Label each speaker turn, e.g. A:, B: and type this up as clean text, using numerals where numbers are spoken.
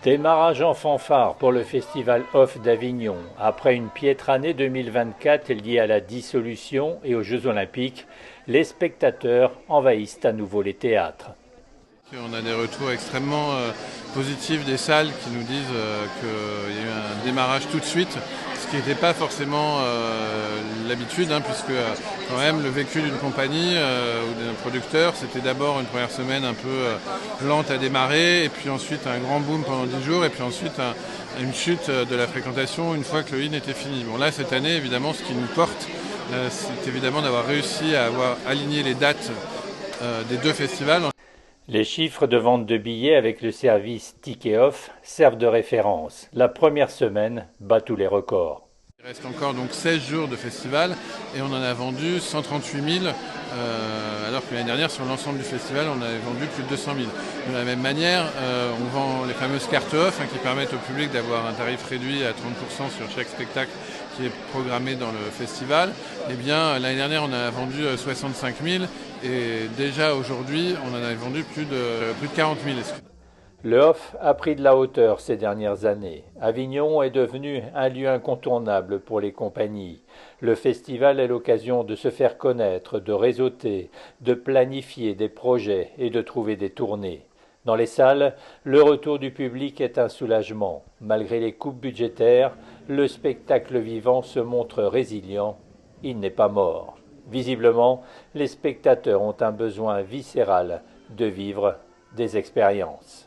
A: Démarrage en fanfare pour le Festival Off d'Avignon. Après une piètre année 2024 liée à la dissolution et aux Jeux Olympiques, les spectateurs envahissent à nouveau les théâtres.
B: On a des retours extrêmement positifs des salles qui nous disent qu'il y a eu un démarrage tout de suite, ce qui n'était pas forcément l'habitude, puisque quand même le vécu d'une compagnie ou d'un producteur, c'était d'abord une première semaine un peu lente à démarrer, et puis ensuite un grand boom pendant 10 jours, et puis ensuite une chute de la fréquentation une fois que le in était fini. Bon là, cette année, évidemment, ce qui nous porte, c'est évidemment d'avoir réussi à avoir aligné les dates des deux festivals.
A: Les chiffres de vente de billets avec le service Ticket Off servent de référence. La première semaine bat tous les records.
B: Il reste encore donc 16 jours de festival et on en a vendu 138 000, alors que l'année dernière, sur l'ensemble du festival, on avait vendu plus de 200 000. De la même manière, on vend les fameuses cartes off qui permettent au public d'avoir un tarif réduit à 30% sur chaque spectacle qui est programmé dans le festival. Eh bien, l'année dernière, on a vendu 65 000 et déjà aujourd'hui, on en a vendu plus de 40 000.
A: Le Off a pris de la hauteur ces dernières années. Avignon est devenu un lieu incontournable pour les compagnies. Le festival est l'occasion de se faire connaître, de réseauter, de planifier des projets et de trouver des tournées. Dans les salles, le retour du public est un soulagement. Malgré les coupes budgétaires, le spectacle vivant se montre résilient. Il n'est pas mort. Visiblement, les spectateurs ont un besoin viscéral de vivre des expériences.